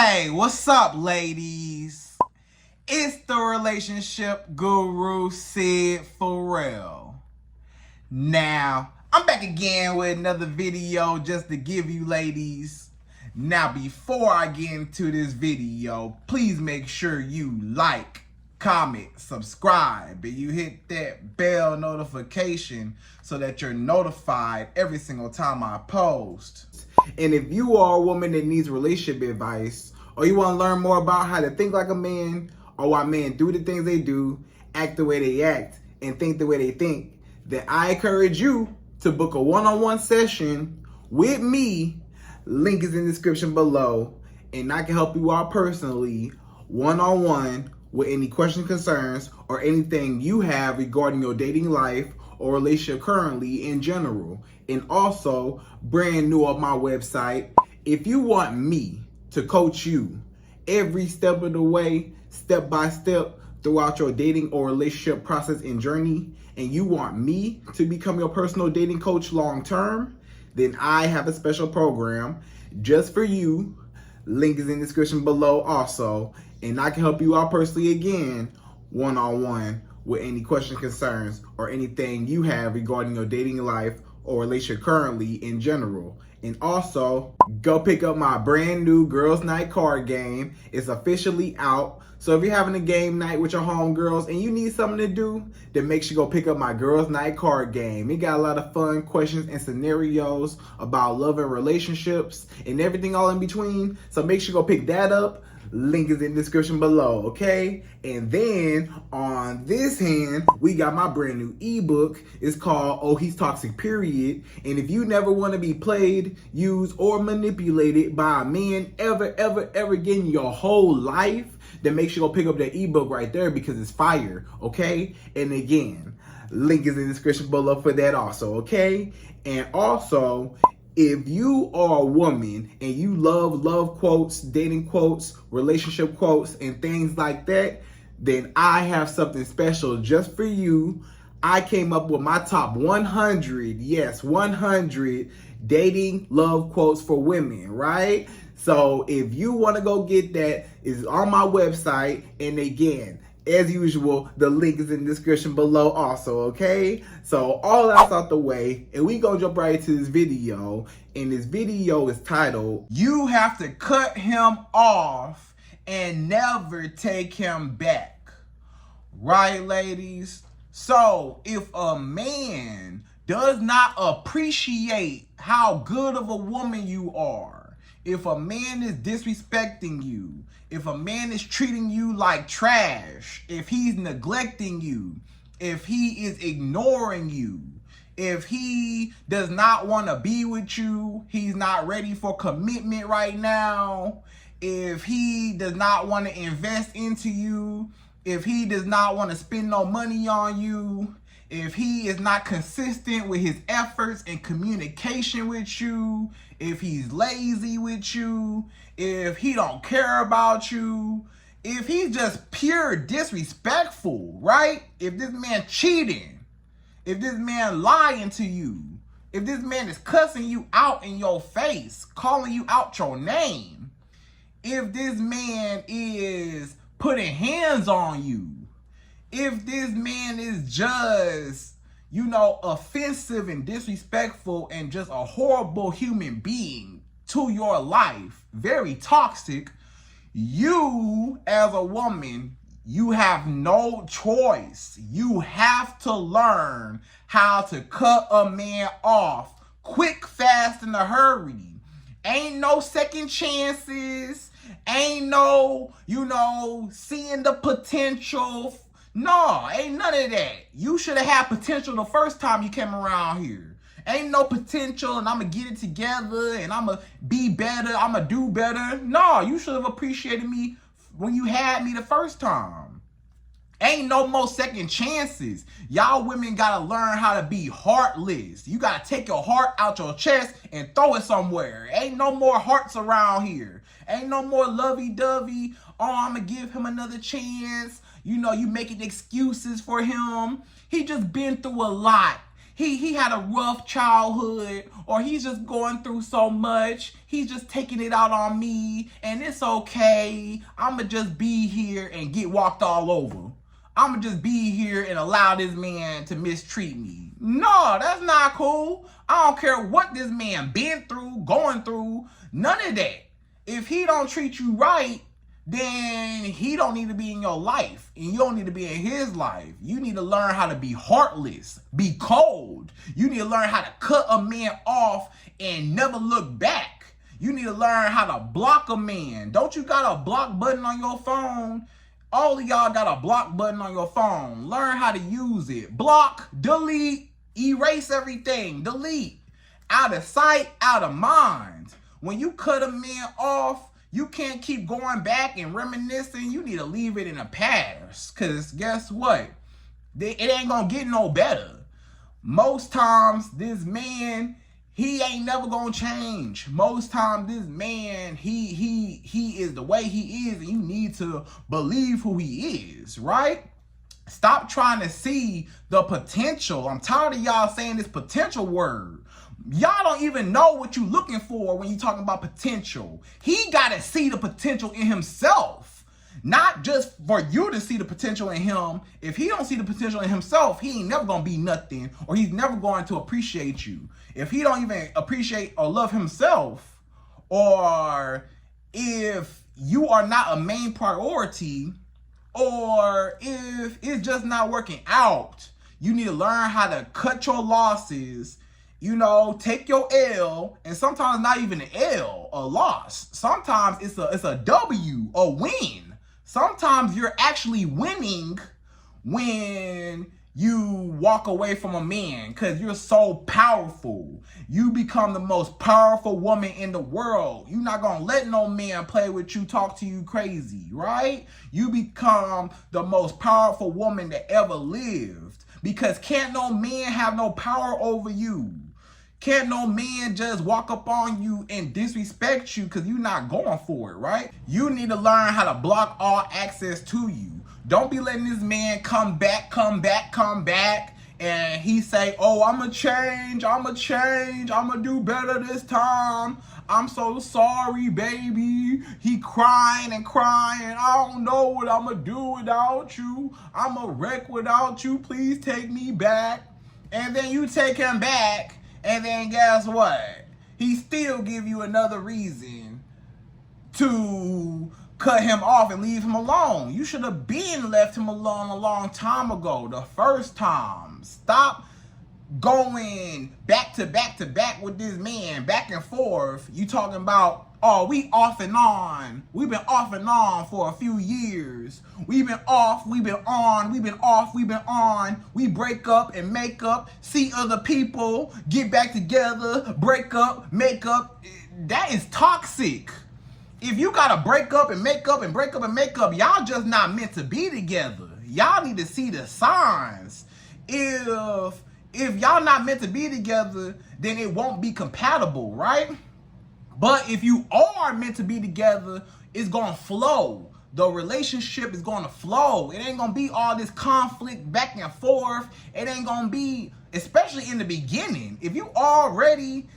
Hey, what's up, ladies? It's the relationship guru, Sydd Ferrell. Now, I'm back again with another video just to give you ladies. Now, before I get into this video, please make sure you like, comment, subscribe, and you hit that bell notification so that you're notified every single time I post. And if you are a woman that needs relationship advice, or you want to learn more about how to think like a man, or why men do the things they do, act the way they act, and think the way they think, then I encourage you to book a one-on-one session with me. Link is in the description below, and I can help you out personally, one-on-one, with any questions, concerns, or anything you have regarding your dating life or relationship currently in general. And also, brand new on my website, if you want me to coach you every step of the way, step by step, throughout your dating or relationship process and journey, and you want me to become your personal dating coach long term, then I have a special program just for you. Link is in the description below also, and I can help you out personally again, one-on-one, with any questions, concerns, or anything you have regarding your dating life or relationship currently in general. And also, go pick up my brand new Girls Night card game. It's officially out. So if you're having a game night with your homegirls and you need something to do, then make sure you go pick up my Girls Night card game. It got a lot of fun questions and scenarios about love and relationships and everything all in between. So make sure you go pick that up. Link is in the description below, okay? And then on this hand, we got my brand new ebook. It's called Oh, He's Toxic, Period. And if you never want to be played, used, or manipulated by a man ever again in your whole life, then make sure you go pick up that ebook right there because it's fire, okay? And again, link is in the description below for that also, okay? And also, if you are a woman and you love quotes, dating quotes, relationship quotes, and things like that, then I have something special just for you. I came up with my top 100, yes, 100 dating love quotes for women, right? So if you want to go get that, it's on my website. And again, as usual, the link is in the description below also, okay? So all that's out the way, and we gonna jump right into this video. And this video is titled, You Have to Cut Him Off and Never Take Him Back. Right, ladies? So if a man does not appreciate how good of a woman you are, if a man is disrespecting you, if a man is treating you like trash, if he's neglecting you, if he is ignoring you, if he does not want to be with you, he's not ready for commitment right now, if he does not want to invest into you, if he does not want to spend no money on you, if he is not consistent with his efforts and communication with you, if he's lazy with you, if he don't care about you, if he's just pure disrespectful, right? If this man cheating, if this man lying to you, if this man is cussing you out in your face, calling you out your name, if this man is putting hands on you, if this man is just, offensive and disrespectful and just a horrible human being to your life, very toxic, you as a woman, you have no choice. You have to learn how to cut a man off quick, fast, in a hurry. Ain't no second chances. Ain't no, seeing the potential. No, ain't none of that. You should have had potential the first time you came around here. Ain't no potential and I'm going to get it together and I'm going to be better, I'm going to do better. No, you should have appreciated me when you had me the first time. Ain't no more second chances. Y'all women got to learn how to be heartless. You got to take your heart out your chest and throw it somewhere. Ain't no more hearts around here. Ain't no more lovey-dovey. Oh, I'm going to give him another chance. You making excuses for him. He just been through a lot. he had a rough childhood, or he's just going through so much. He's just taking it out on me, and it's okay. I'ma just be here and get walked all over. I'ma just be here and allow this man to mistreat me. No, that's not cool. I don't care what this man been through, going through, none of that. If he don't treat you right, then he don't need to be in your life, and you don't need to be in his life. You need to learn how to be heartless, be cold. You need to learn how to cut a man off and never look back. You need to learn how to block a man. Don't you got a block button on your phone? All of y'all got a block button on your phone. Learn how to use it. Block, delete, erase everything, delete. Out of sight, out of mind. When you cut a man off, you can't keep going back and reminiscing. You need to leave it in the past. Because guess what? It ain't going to get no better. Most times, this man, he ain't never going to change. Most times, this man, he is the way he is. And you need to believe who he is, right? Stop trying to see the potential. I'm tired of y'all saying this potential word. Y'all don't even know what you're looking for when you're talking about potential. He got to see the potential in himself, not just for you to see the potential in him. If he don't see the potential in himself, he ain't never going to be nothing, or he's never going to appreciate you. If he don't even appreciate or love himself, or if you are not a main priority, or if it's just not working out, you need to learn how to cut your losses. You know, take your L, and sometimes not even an L, a loss. Sometimes it's a W, a win. Sometimes you're actually winning when you walk away from a man, because you're so powerful. You become the most powerful woman in the world. You're not going to let no man play with you, talk to you crazy, right? You become the most powerful woman that ever lived, because can't no man have no power over you. Can't no man just walk up on you and disrespect you because you're not going for it, right? You need to learn how to block all access to you. Don't be letting this man come back, and he say, oh, I'ma change, I'ma do better this time. I'm so sorry, baby. He crying and crying. I don't know what I'ma do without you. I'm a wreck without you. Please take me back. And then you take him back. And then guess what? He still give you another reason to cut him off and leave him alone. You should have been left him alone a long time ago, the first time. Stop going back to back with this man, back and forth. You talking about, oh, we off and on. We've been off and on for a few years. We've been off, we've been on, we've been off, we've been on. We break up and make up, see other people, get back together, break up, make up. That is toxic. If you gotta break up and make up and break up and make up, y'all just not meant to be together. Y'all need to see the signs. If y'all not meant to be together, then it won't be compatible, right? But if you are meant to be together, it's going to flow. The relationship is going to flow. It ain't going to be all this conflict back and forth. It ain't going to be, especially in the beginning. If you already,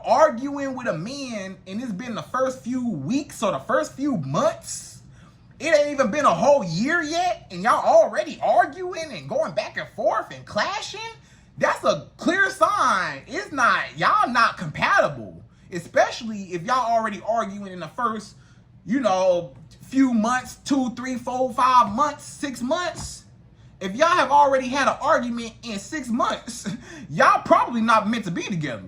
arguing with a man and it's been the first few weeks or the first few months, it ain't even been a whole year yet, and y'all already arguing and going back and forth and clashing, that's a clear sign. Y'all not compatible. Especially if y'all already arguing in the first, few months, 2, 3, 4, 5 months, 6 months. If y'all have already had an argument in 6 months, y'all probably not meant to be together.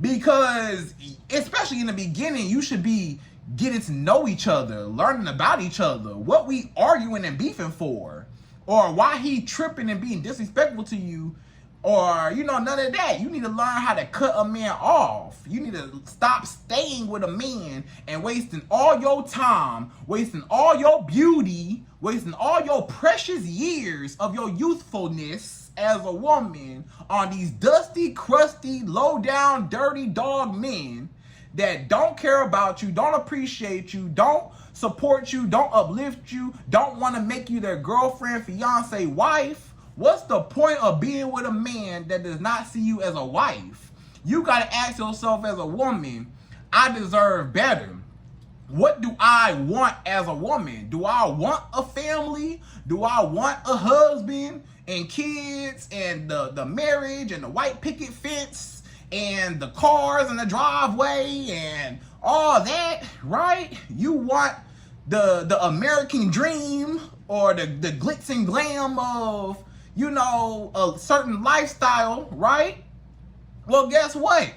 Because, especially in the beginning, you should be getting to know each other, learning about each other, what we arguing and beefing for, or why he tripping and being disrespectful to you. Or, none of that. You need to learn how to cut a man off. You need to stop staying with a man and wasting all your time, wasting all your beauty, wasting all your precious years of your youthfulness as a woman on these dusty, crusty, low-down, dirty dog men that don't care about you, don't appreciate you, don't support you, don't uplift you, don't want to make you their girlfriend, fiance, wife. What's the point of being with a man that does not see you as a wife? You gotta ask yourself as a woman, I deserve better. What do I want as a woman? Do I want a family? Do I want a husband and kids and the marriage and the white picket fence and the cars and the driveway and all that, right? You want the American dream or the glitz and glam of, you know, a certain lifestyle, right? Well, guess what?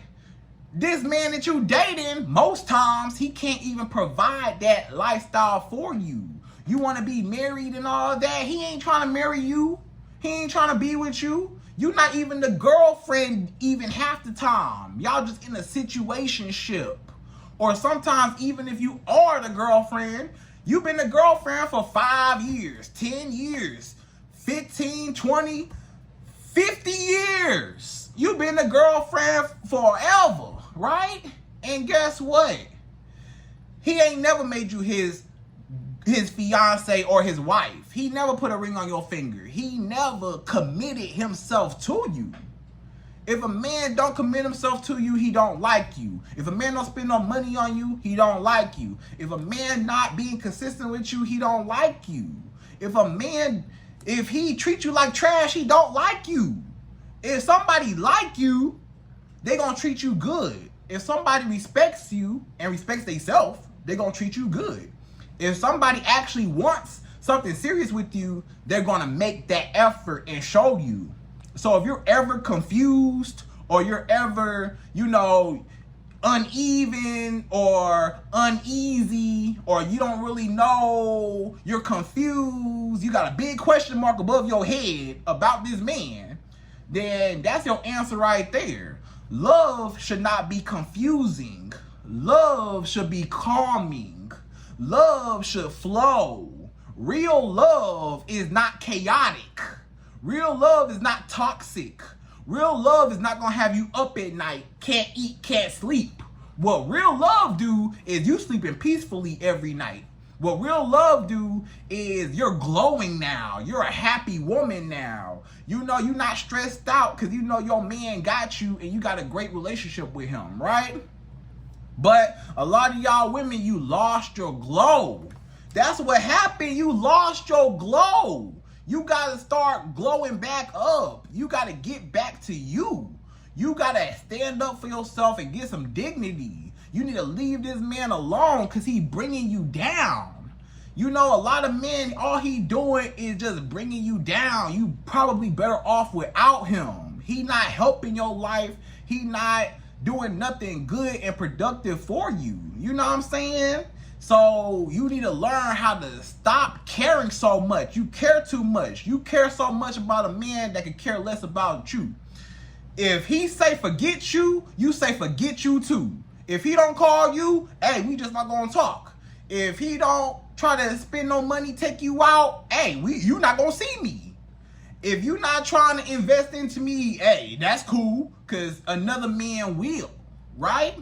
This man that you dating, most times, he can't even provide that lifestyle for you. You want to be married and all that. He ain't trying to marry you. He ain't trying to be with you. You're not even the girlfriend even half the time. Y'all just in a situationship. Or sometimes even if you are the girlfriend, you've been the girlfriend for 5 years, 10 years, 15, 20, 50 years. You've been the girlfriend forever, right? And guess what? He ain't never made you his fiance or his wife. He never put a ring on your finger. He never committed himself to you. If a man don't commit himself to you, he don't like you. If a man don't spend no money on you, he don't like you. If a man not being consistent with you, he don't like you. If he treats you like trash, he don't like you. If somebody like you, they gonna treat you good. If somebody respects you and respects themselves, they gonna treat you good. If somebody actually wants something serious with you, they're gonna make that effort and show you. So if you're ever confused or you're ever, you know, uneven or uneasy or you don't really know, you're confused, you got a big question mark above your head about this man, then that's your answer right there. Love should not be confusing. Love should be calming. Love should flow. Real love is not chaotic. Real love is not toxic. Real love is not gonna have you up at night, can't eat, can't sleep. What real love do is you sleeping peacefully every night. What real love do is you're glowing now. You're a happy woman now. You know you're not stressed out because you know your man got you and you got a great relationship with him, right? But a lot of y'all women, you lost your glow. That's what happened. You lost your glow. You gotta start glowing back up. You gotta get back to you. You gotta stand up for yourself and get some dignity. You need to leave this man alone because he bringing you down. You know, a lot of men, all he doing is just bringing you down. You probably better off without him. He not helping your life. He not doing nothing good and productive for you. You know what I'm saying? So you need to learn how to stop caring so much. You care too much. You care so much about a man that could care less about you. If he say forget you, you say forget you too. If he don't call you, hey, we just not gonna talk. If he don't try to spend no money, take you out, hey, you not gonna see me. If you not trying to invest into me, hey, that's cool, because another man will, right?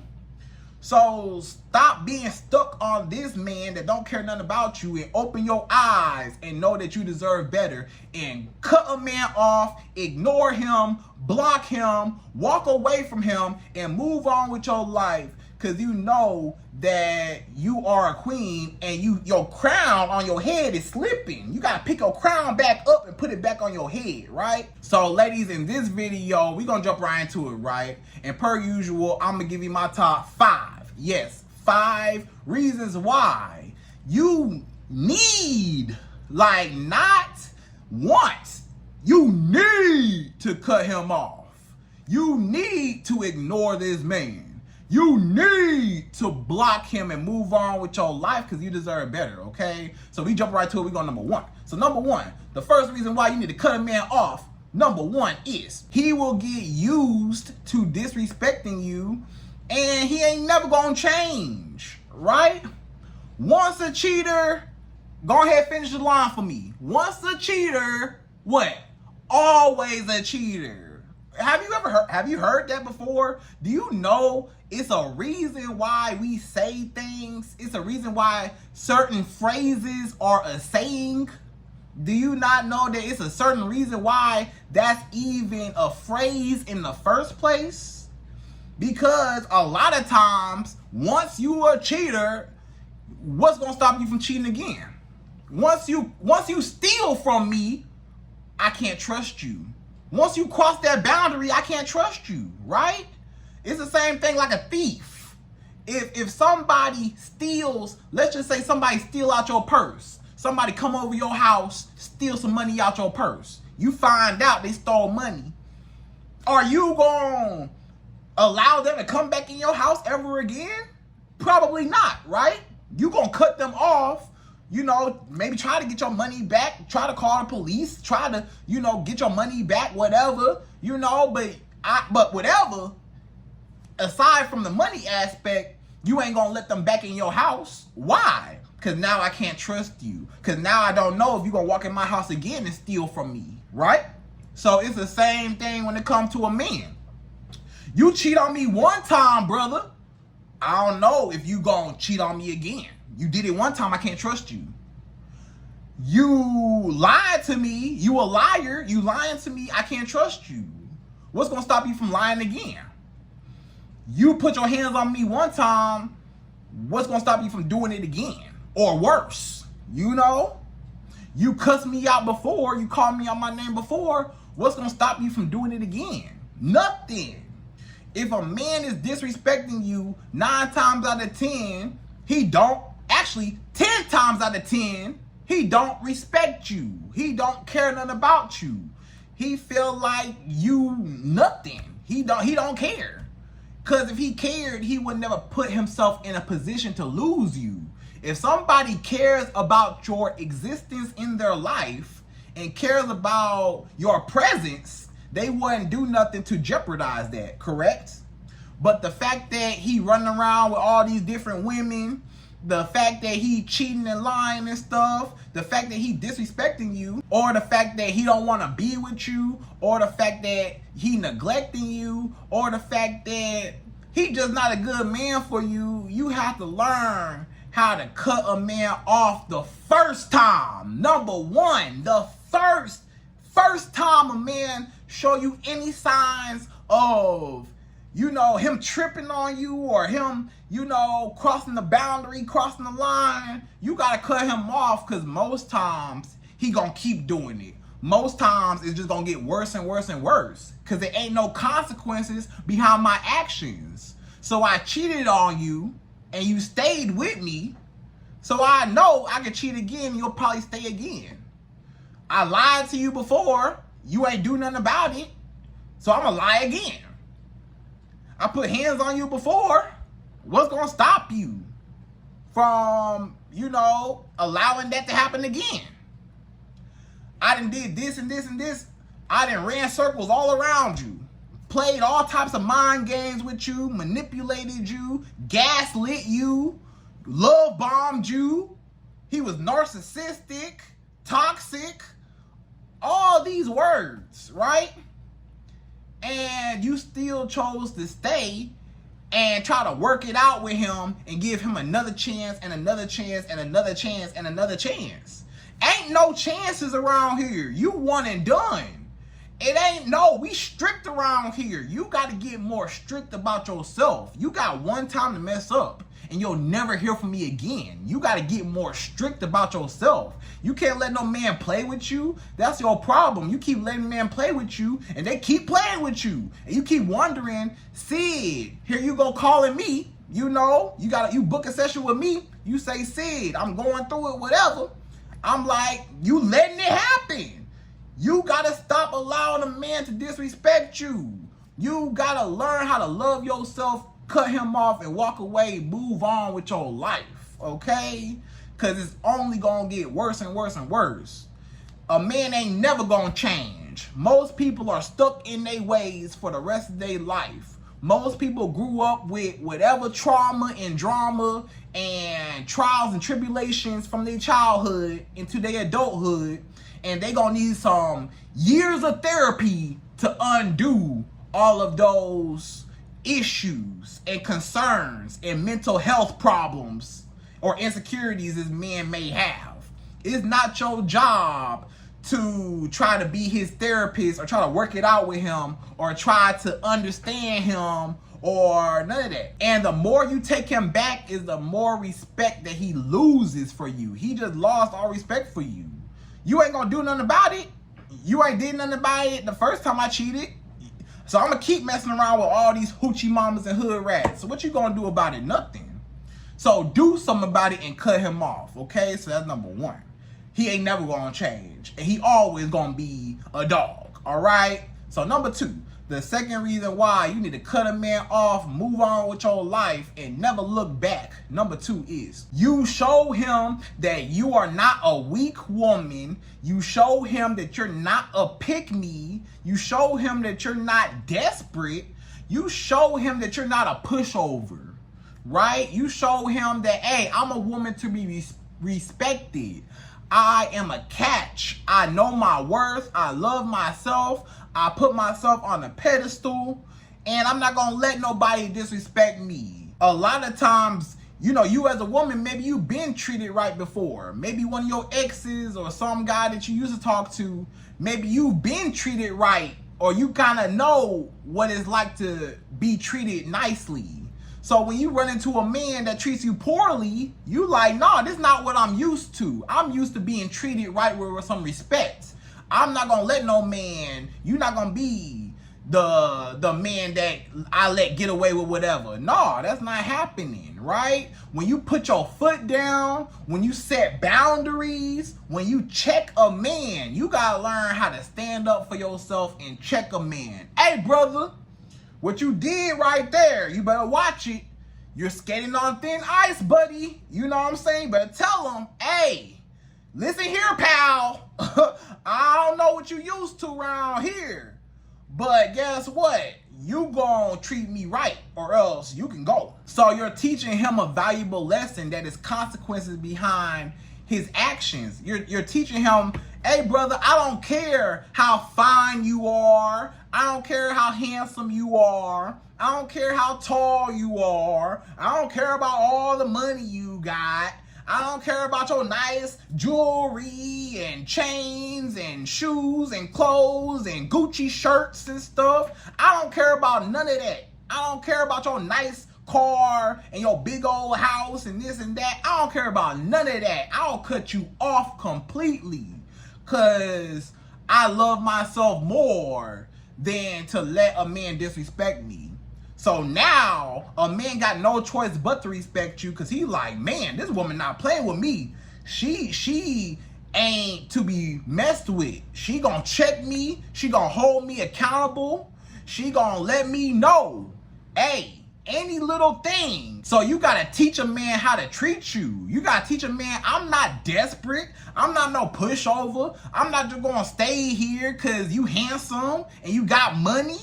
So stop being stuck on this man that don't care nothing about you and open your eyes and know that you deserve better and cut a man off, ignore him, block him, walk away from him and move on with your life because you know that you are a queen and your crown on your head is slipping. You got to pick your crown back up and put it back on your head, right? So ladies, in this video, we're going to jump right into it, right? And per usual, I'm going to give you my top 5. Yes, 5 reasons why you need, like not want, you need to cut him off. You need to ignore this man. You need to block him and move on with your life because you deserve better, okay? So we jump right to it. We go number 1. So number 1, the first reason why you need to cut a man off, number 1 is he will get used to disrespecting you and he ain't never gonna change, right? Once a cheater, go ahead, finish the line for me. Once a cheater, what? Always a cheater. Have you heard that before? Do you know it's a reason why we say things? It's a reason why certain phrases are a saying. Do you not know that it's a certain reason why that's even a phrase in the first place? Because a lot of times, once you are a cheater, what's gonna stop you from cheating again? Once you steal from me, I can't trust you. Once you cross that boundary, I can't trust you, right? It's the same thing like a thief. If somebody steals, let's just say somebody steal out your purse. Somebody come over your house, steal some money out your purse. You find out they stole money. Are you going to allow them to come back in your house ever again? Probably not, right? You going to cut them off, maybe try to get your money back, try to call the police, try to, get your money back, whatever, but whatever, aside from the money aspect, you ain't going to let them back in your house. Why? Because now I can't trust you. Because now I don't know if you're going to walk in my house again and steal from me, right? So it's the same thing when it comes to a man. You cheat on me one time, brother. I don't know if you going to cheat on me again. You did it one time, I can't trust you. You lied to me. You a liar. You lying to me, I can't trust you. What's going to stop you from lying again? You put your hands on me one time, what's going to stop you from doing it again? Or worse, you cussed me out before, you called me out my name before, what's going to stop you from doing it again? Nothing. If a man is disrespecting you 9 times out of 10, 10 times out of 10, he don't respect you. He don't care nothing about you. He feel like you nothing. He don't care. Because if he cared, he would never put himself in a position to lose you. If somebody cares about your existence in their life and cares about your presence, they wouldn't do nothing to jeopardize that, correct? But the fact that he running around with all these different women, the fact that he cheating and lying and stuff, the fact that he disrespecting you, or the fact that he don't want to be with you, or the fact that he neglecting you, or the fact that he just not a good man for you, you have to learn how to cut a man off the first time. Number one, the first time a man show you any signs of, him tripping on you or him, crossing the boundary, crossing the line, you got to cut him off because most times he going to keep doing it. Most times it's just going to get worse and worse and worse because there ain't no consequences behind my actions. So I cheated on you and you stayed with me, so I know I can cheat again and you'll probably stay again. I lied to you before, you ain't do nothing about it, so I'm gonna lie again. I put hands on you before, what's gonna stop you from, allowing that to happen again? I done did this and this and this, I done ran circles all around you, played all types of mind games with you, manipulated you, gaslit you, love bombed you. He was narcissistic, toxic, all these words, right? And you still chose to stay and try to work it out with him and give him another chance and another chance and another chance and another chance. Ain't no chances around here. You one and done. We strict around here. You got to get more strict about yourself. You got one time to mess up and you'll never hear from me again. You got to get more strict about yourself. You can't let no man play with you. That's your problem. You keep letting men play with you and they keep playing with you. And you keep wondering, Sydd, here you go calling me. You book a session with me. You say, Sydd, I'm going through it, whatever. I'm like, you letting it happen. You gotta stop allowing a man to disrespect you. You gotta learn how to love yourself, cut him off, and walk away, move on with your life, okay? Because it's only gonna get worse and worse and worse. A man ain't never gonna change. Most people are stuck in their ways for the rest of their life. Most people grew up with whatever trauma and drama and trials and tribulations from their childhood into their adulthood, and they gonna need some years of therapy to undo all of those issues and concerns and mental health problems or insecurities as men may have. It's not your job to try to be his therapist or try to work it out with him or try to understand him or none of that. And the more you take him back is the more respect that he loses for you. He just lost all respect for you. You ain't gonna do nothing about it. You ain't did nothing about it the first time I cheated. So I'm gonna keep messing around with all these hoochie mamas and hood rats. So what you gonna do about it? Nothing. So do something about it and cut him off, okay? So that's number one. He ain't never gonna change. And he always gonna be a dog, all right? So number two, the second reason why you need to cut a man off, move on with your life, and never look back. Number two is you show him that you are not a weak woman. You show him that you're not a pick-me. You show him that you're not desperate. You show him that you're not a pushover, right? You show him that, hey, I'm a woman to be respected. I am a catch. I know my worth. I love myself. I put myself on a pedestal, and I'm not gonna let nobody disrespect me. A lot of times, you know, you as a woman, maybe you've been treated right before. Maybe one of your exes or some guy that you used to talk to, maybe you've been treated right, or you kind of know what it's like to be treated nicely. So when you run into a man that treats you poorly, you like, nah, this is not what I'm used to. I'm used to being treated right with some respect. I'm not gonna let no man, you're not gonna be the man that I let get away with whatever. No, that's not happening, right? When you put your foot down, when you set boundaries, when you check a man, you gotta learn how to stand up for yourself and check a man. Hey, brother, what you did right there, you better watch it. You're skating on thin ice, buddy. You know what I'm saying? Better tell him, hey, listen here, pal. I don't know what you used to around here, but guess what? You gonna treat me right or else you can go. So you're teaching him a valuable lesson that is consequences behind his actions. You're teaching him, hey, brother, I don't care how fine you are. I don't care how handsome you are. I don't care how tall you are. I don't care about all the money you got. I don't care about your nice jewelry and chains and shoes and clothes and Gucci shirts and stuff. I don't care about none of that. I don't care about your nice car and your big old house and this and that. I don't care about none of that. I'll cut you off completely because I love myself more than to let a man disrespect me. So now a man got no choice but to respect you because he like, man, this woman not playing with me. She ain't to be messed with. She gonna check me. She gonna hold me accountable. She gonna let me know, hey, any little thing. So you gotta teach a man how to treat you. You gotta teach a man, I'm not desperate. I'm not no pushover. I'm not just gonna stay here because you handsome and you got money.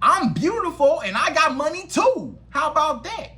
I'm beautiful and I got money too. How about that?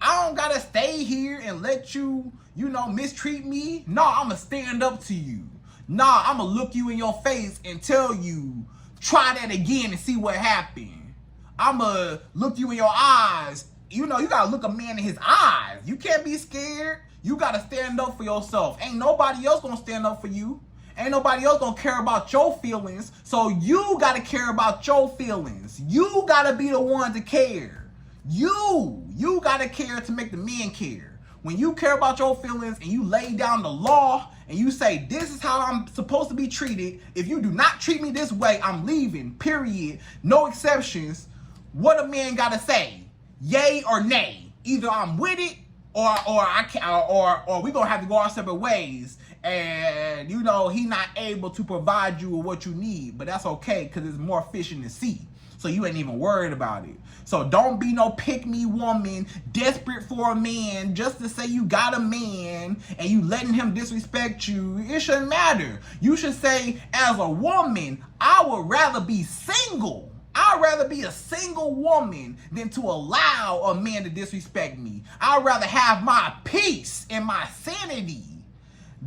I don't gotta stay here and let you, mistreat me. No, I'ma stand up to you. Nah, I'ma look you in your face and tell you, try that again and see what happened. I'ma look you in your eyes. You gotta look a man in his eyes. You can't be scared. You gotta stand up for yourself. Ain't nobody else gonna stand up for you. Ain't nobody else gonna care about your feelings, so you gotta care about your feelings. You gotta be the one to care. You gotta care to make the men care. When you care about your feelings and you lay down the law and you say, this is how I'm supposed to be treated. If you do not treat me this way, I'm leaving, period. No exceptions. What a man gotta say? Yay or nay? Either I'm with it or I can't, or we gonna have to go our separate ways. And he not able to provide you with what you need, but that's okay because it's more fish in the sea. So you ain't even worried about it. So don't be no pick-me woman, desperate for a man just to say you got a man and you letting him disrespect you. It shouldn't matter. You should say, as a woman, I would rather be single. I'd rather be a single woman than to allow a man to disrespect me. I'd rather have my peace and my sanity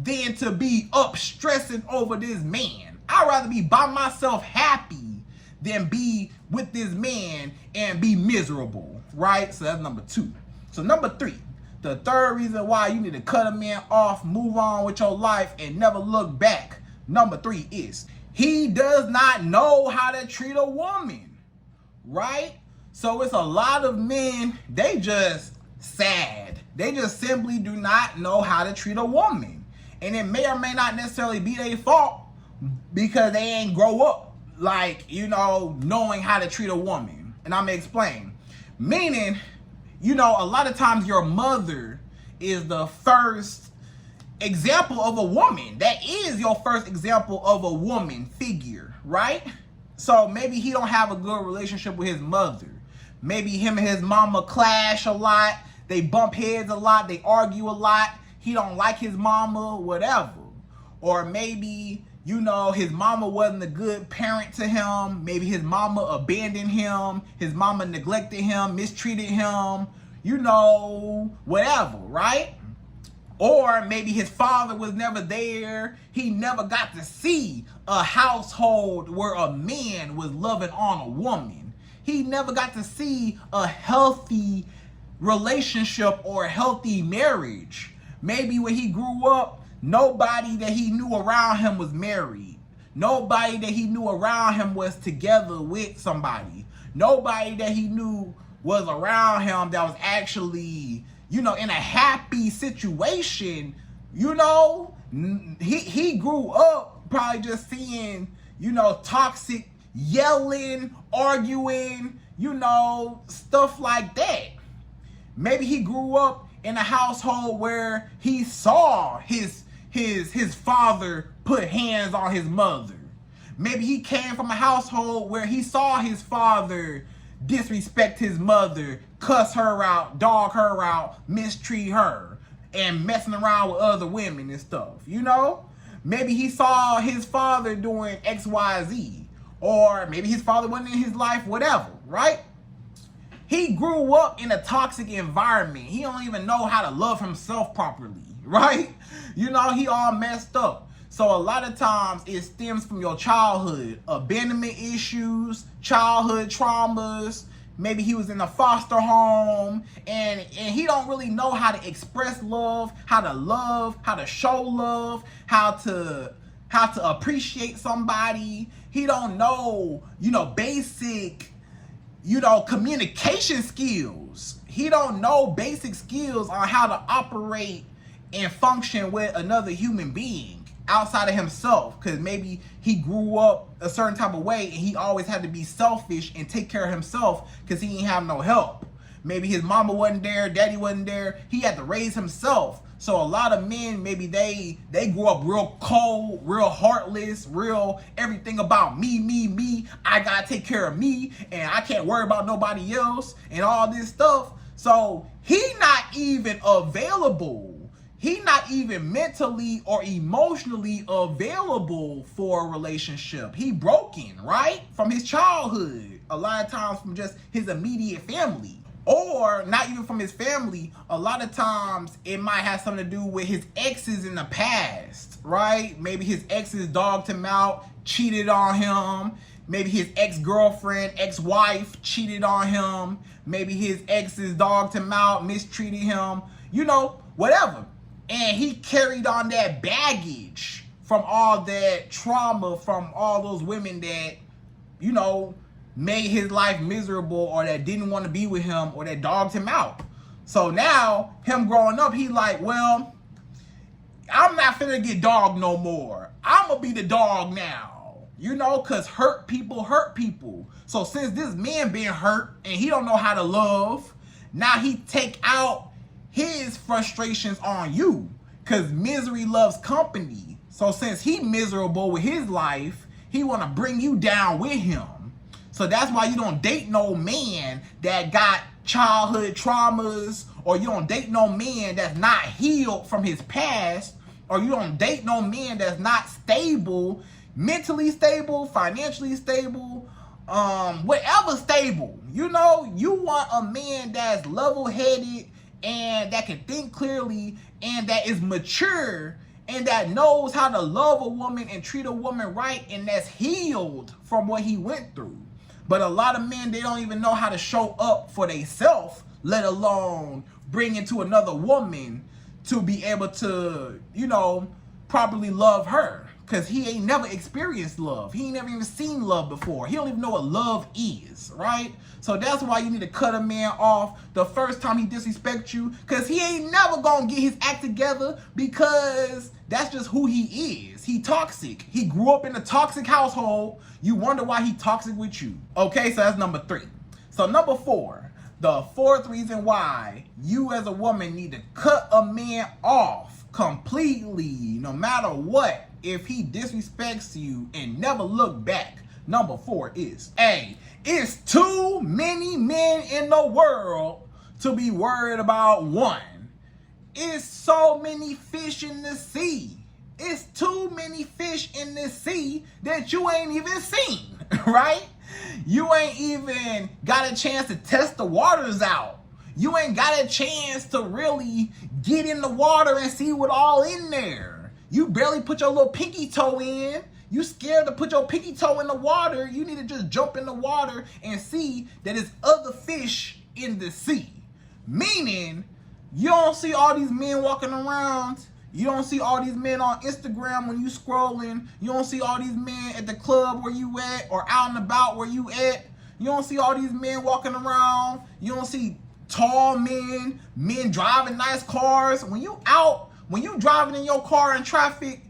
than to be up stressing over this man. I'd rather be by myself happy than be with this man and be miserable, right? So that's number two. So number three, The third reason why you need to cut a man off, move on with your life, and never look back. Number 3 is he does not know how to treat a woman, right? So it's a lot of men, they just sad. They just simply do not know how to treat a woman. And it may or may not necessarily be their fault because they ain't grow up, like, you know, knowing how to treat a woman. And I'm gonna explain. Meaning, you know, a lot of times your mother is the first example of a woman. That is your first example of a woman figure, right? So maybe he don't have a good relationship with his mother. Maybe him and his mama clash a lot. They bump heads a lot. They argue a lot. He don't like his mama, whatever. Or maybe, you know, his mama wasn't a good parent to him. Maybe his mama abandoned him. His mama neglected him, mistreated him, you know, whatever, right? Or maybe his father was never there. He never got to see a household where a man was loving on a woman. He never got to see a healthy relationship or a healthy marriage. Maybe when he grew up, nobody that he knew around him was married. Nobody that he knew around him was together with somebody. Nobody that he knew was around him that was actually, you know, in a happy situation. You know, he grew up probably just seeing, you know, toxic yelling, arguing, you know, stuff like that. Maybe he grew up in a household where he saw his father put hands on his mother. Maybe he came from a household where he saw his father disrespect his mother, cuss her out, dog her out, mistreat her, and messing around with other women and stuff, you know? Maybe he saw his father doing X, Y, Z. Or maybe his father wasn't in his life, whatever, right? He grew up in a toxic environment. He don't even know how to love himself properly, right? You know, he all messed up. So a lot of times it stems from your childhood, abandonment issues, childhood traumas. Maybe he was in a foster home and he don't really know how to express love, how to show love, how to appreciate somebody. He don't know, you know, basic, you know, communication skills. He don't know basic skills on how to operate and function with another human being outside of himself, because maybe he grew up a certain type of way and he always had to be selfish and take care of himself because he didn't have no help. Maybe his mama wasn't there, daddy wasn't there. He had to raise himself. So a lot of men, maybe they grew up real cold, real heartless, real everything about me. I gotta take care of me and I can't worry about nobody else and all this stuff. So he not even available. He not even mentally or emotionally available for a relationship. He broken, right? From his childhood. A lot of times from just his immediate family. Or not even from his family. A lot of times it might have something to do with his exes in the past, right? Maybe his exes dogged him out, cheated on him. Maybe his ex-girlfriend, ex-wife cheated on him. Maybe his exes dogged him out, mistreated him. You know, whatever. And he carried on that baggage from all that trauma from all those women that, you know, made his life miserable or that didn't want to be with him or that dogged him out. So now, him growing up, he like, well, I'm not finna get dogged no more. I'm gonna be the dog now. You know, because hurt people hurt people. So since this man being hurt and he don't know how to love, now he take out his frustrations on you, because misery loves company. So since he miserable with his life, he want to bring you down with him. So that's why you don't date no man that got childhood traumas, or you don't date no man that's not healed from his past, or you don't date no man that's not stable, mentally stable, financially stable, whatever stable. You know, you want a man that's level-headed and that can think clearly and that is mature and that knows how to love a woman and treat a woman right and that's healed from what he went through. But a lot of men, they don't even know how to show up for themselves, let alone bring into another woman to be able to, you know, properly love her. Because he ain't never experienced love. He ain't never even seen love before. He don't even know what love is, right? So that's why you need to cut a man off the first time he disrespects you. Because he ain't never going to get his act together, because that's just who he is. He toxic. He grew up in a toxic household. You wonder why he toxic with you. Okay, so that's number 3. So number 4, the 4th reason why you as a woman need to cut a man off completely, no matter what, if he disrespects you and never look back. Number 4 is, it's too many men in the world to be worried about one. It's so many fish in the sea. It's too many fish in the sea that you ain't even seen, right? You ain't even got a chance to test the waters out. You ain't got a chance to really get in the water and see what all in there. You barely put your little pinky toe in. You scared to put your pinky toe in the water. You need to just jump in the water and see that there's other fish in the sea. Meaning, you don't see all these men walking around. You don't see all these men on Instagram when you scrolling. You don't see all these men at the club where you at, or out and about where you at. You don't see all these men walking around. You don't see tall men, men driving nice cars. When you out, when you driving in your car in traffic,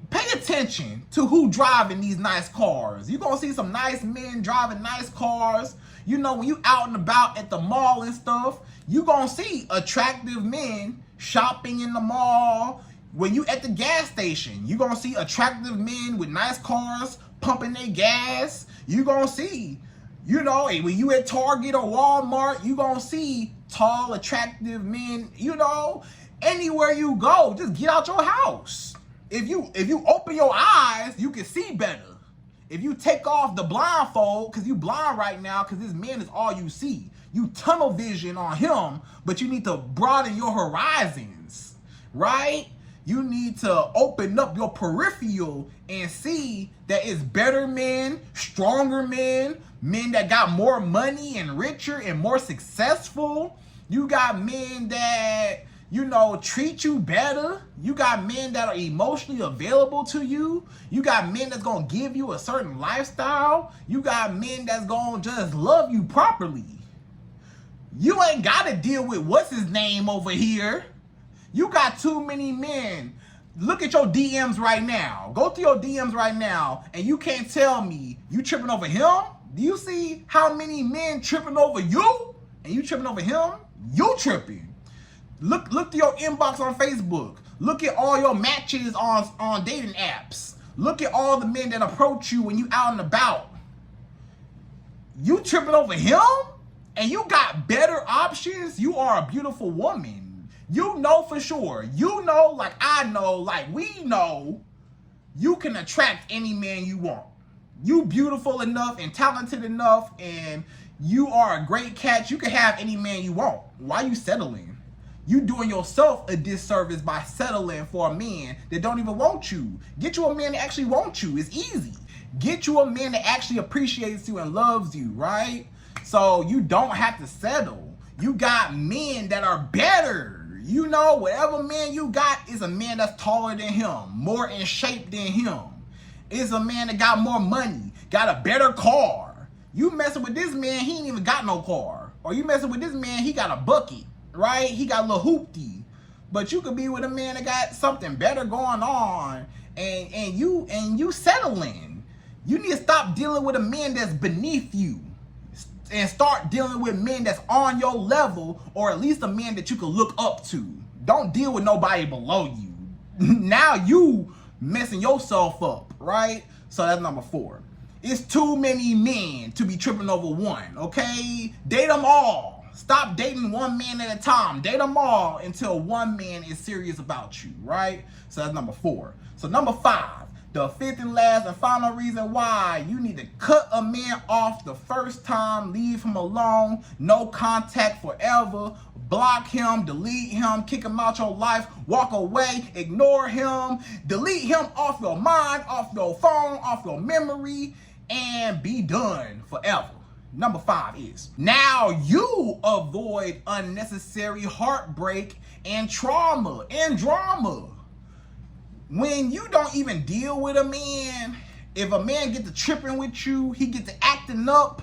pay attention to who driving these nice cars. You're going to see some nice men driving nice cars. You know, when you out and about at the mall and stuff, you're going to see attractive men shopping in the mall. When you at the gas station, you're going to see attractive men with nice cars pumping their gas. You're going to see, you know, when you at Target or Walmart, you're going to see tall, attractive men, you know. Anywhere you go, just get out your house. If you open your eyes, you can see better. If you take off the blindfold, because you blind right now, because this man is all you see. You tunnel vision on him, but you need to broaden your horizons, right? You need to open up your peripheral and see that it's better men, stronger men, men that got more money and richer and more successful. You got men that, you know, treat you better. You got men that are emotionally available to you. You got men that's gonna give you a certain lifestyle. You got men that's gonna just love you properly. You ain't gotta deal with what's his name over here. You got too many men. Look at your DMs right now. Go through your DMs right now, and you can't tell me you tripping over him. Do you see how many men tripping over you? And you tripping over him? You tripping. Look through your inbox on Facebook. Look at all your matches on dating apps. Look at all the men that approach you when you out and about. You tripping over him? And you got better options? You are a beautiful woman. You know for sure. You know, like I know, like we know, you can attract any man you want. You beautiful enough and talented enough, and you are a great catch. You can have any man you want. Why you settling? You doing yourself a disservice by settling for a man that don't even want you. Get you a man that actually wants you. It's easy. Get you a man that actually appreciates you and loves you, right? So you don't have to settle. You got men that are better. You know, whatever man you got is a man that's taller than him, more in shape than him. It's a man that got more money, got a better car. You messing with this man, he ain't even got no car. Or you messing with this man, he got a bucket, right? He got a little hoopty. But you could be with a man that got something better going on, and you settling. You need to stop dealing with a man that's beneath you and start dealing with men that's on your level, or at least a man that you can look up to. Don't deal with nobody below you. Now you messing yourself up, right? So that's number 4. It's too many men to be tripping over one, okay? Date them all. Stop dating one man at a time. Date them all until one man is serious about you, right? So that's number 4. So number 5, the 5th and last and final reason why you need to cut a man off the first time, leave him alone, no contact forever, block him, delete him, kick him out your life, walk away, ignore him, delete him off your mind, off your phone, off your memory, and be done forever. Number 5 is, now you avoid unnecessary heartbreak and trauma and drama. When you don't even deal with a man, if a man get to tripping with you, he get to acting up,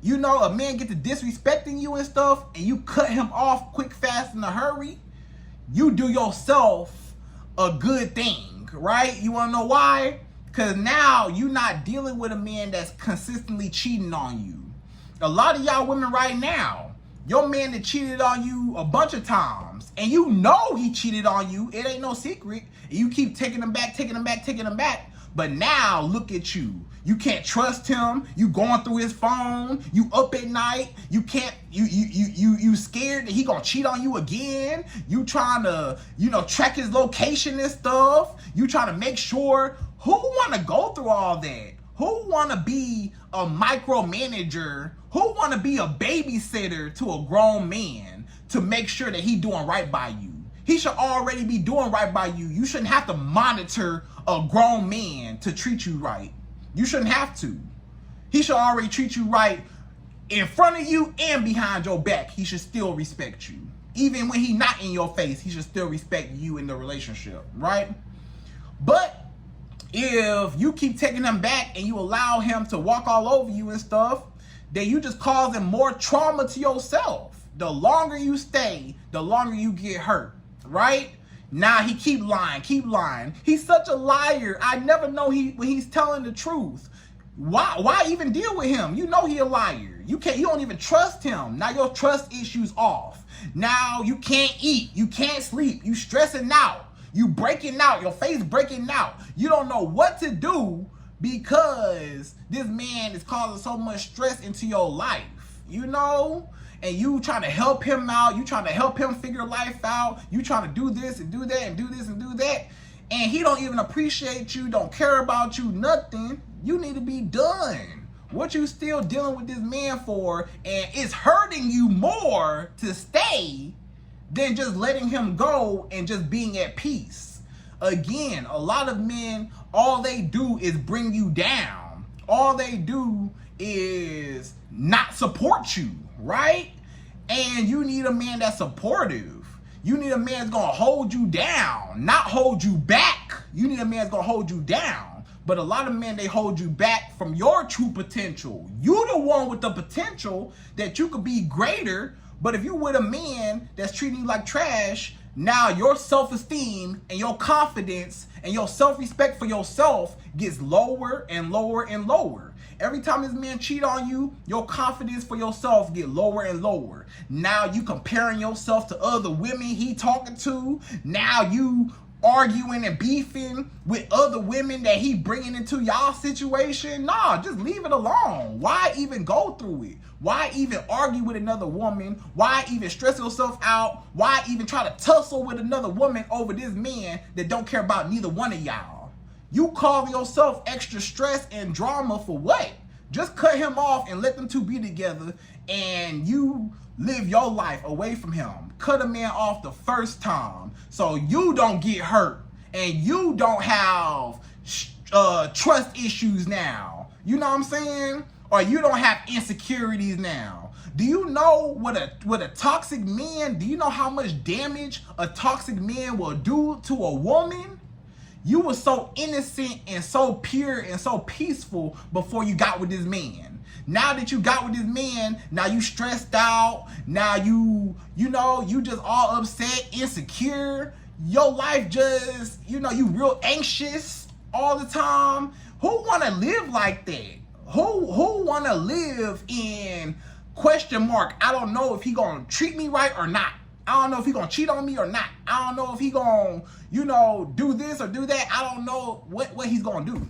you know, a man get to disrespecting you and stuff, and you cut him off quick, fast, in a hurry, you do yourself a good thing, right? You want to know why? Because now you're not dealing with a man that's consistently cheating on you. A lot of y'all women right now, your man that cheated on you a bunch of times, and you know he cheated on you, it ain't no secret, and you keep taking him back, but now look at you. You can't trust him. You going through his phone. You up at night. You can't. You scared that he gonna cheat on you again. You trying to, you know, track his location and stuff. You trying to make sure. Who want to go through all that? Who want to be a micromanager? Who want to be a babysitter to a grown man to make sure that he doing right by you? He should already be doing right by you. You shouldn't have to monitor a grown man to treat you right. You shouldn't have to. He should already treat you right in front of you and behind your back. He should still respect you. Even when he's not in your face, he should still respect you in the relationship, right? But if you keep taking him back and you allow him to walk all over you and stuff, then you just causing more trauma to yourself. The longer you stay, the longer you get hurt, right? Now he keep lying. He's such a liar. I never know when he's telling the truth. Why even deal with him? You know he a liar. You don't even trust him. Now your trust issue's off. Now you can't eat. You can't sleep. You stressing out. You breaking out. Your face breaking out. You don't know what to do because this man is causing so much stress into your life. You know? And you trying to help him out, you trying to help him figure life out, you trying to do this and do that and do this and do that, and he don't even appreciate you, don't care about you, nothing. You need to be done. What you still dealing with this man for, and it's hurting you more to stay than just letting him go and just being at peace. Again, a lot of men, all they do is bring you down. All they do is not support you, right? And you need a man that's supportive. You need a man that's gonna hold you down, not hold you back. You need a man that's gonna hold you down. But a lot of men, they hold you back from your true potential. You the one with the potential that you could be greater, but if you with a man that's treating you like trash, now your self-esteem and your confidence and your self-respect for yourself gets lower and lower and lower. Every time this man cheat on you, your confidence for yourself get lower and lower. Now you comparing yourself to other women he talking to. Now you arguing and beefing with other women that he bringing into y'all situation. Nah, just leave it alone. Why even go through it? Why even argue with another woman? Why even stress yourself out? Why even try to tussle with another woman over this man that don't care about neither one of y'all? You call yourself extra stress and drama for what? Just cut him off and let them two be together, and you live your life away from him. Cut a man off the first time so you don't get hurt and you don't have trust issues now. You know what I'm saying? Or you don't have insecurities now. Do you know what a toxic man, do you know how much damage a toxic man will do to a woman? You were so innocent and so pure and so peaceful before you got with this man. Now that you got with this man, now you stressed out. Now you just all upset, insecure. Your life just, you real anxious all the time. Who want to live like that? Who want to live in question mark? I don't know if he gonna treat me right or not. I don't know if he gonna cheat on me or not. I don't know if he gonna, do this or do that. I don't know what he's gonna do.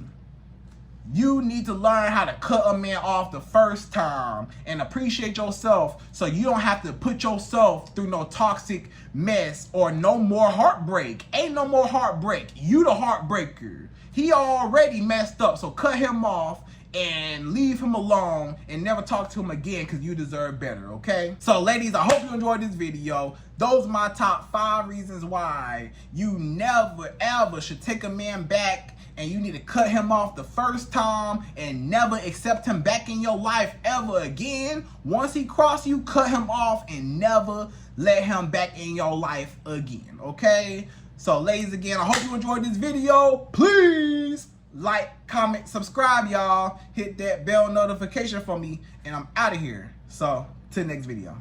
You need to learn how to cut a man off the first time and appreciate yourself so you don't have to put yourself through no toxic mess or no more heartbreak. Ain't no more heartbreak. You the heartbreaker. He already messed up, so cut him off and leave him alone and never talk to him again, because you deserve better, okay? So ladies, I hope you enjoyed this video. Those are my top 5 reasons why you never ever should take a man back, and you need to cut him off the first time and never accept him back in your life ever again. Once he crosses you, cut him off and never let him back in your life again, okay? So ladies, again, I hope you enjoyed this video. Please like, comment, subscribe, y'all. Hit that bell notification for me, and I'm out of here. So, till the next video.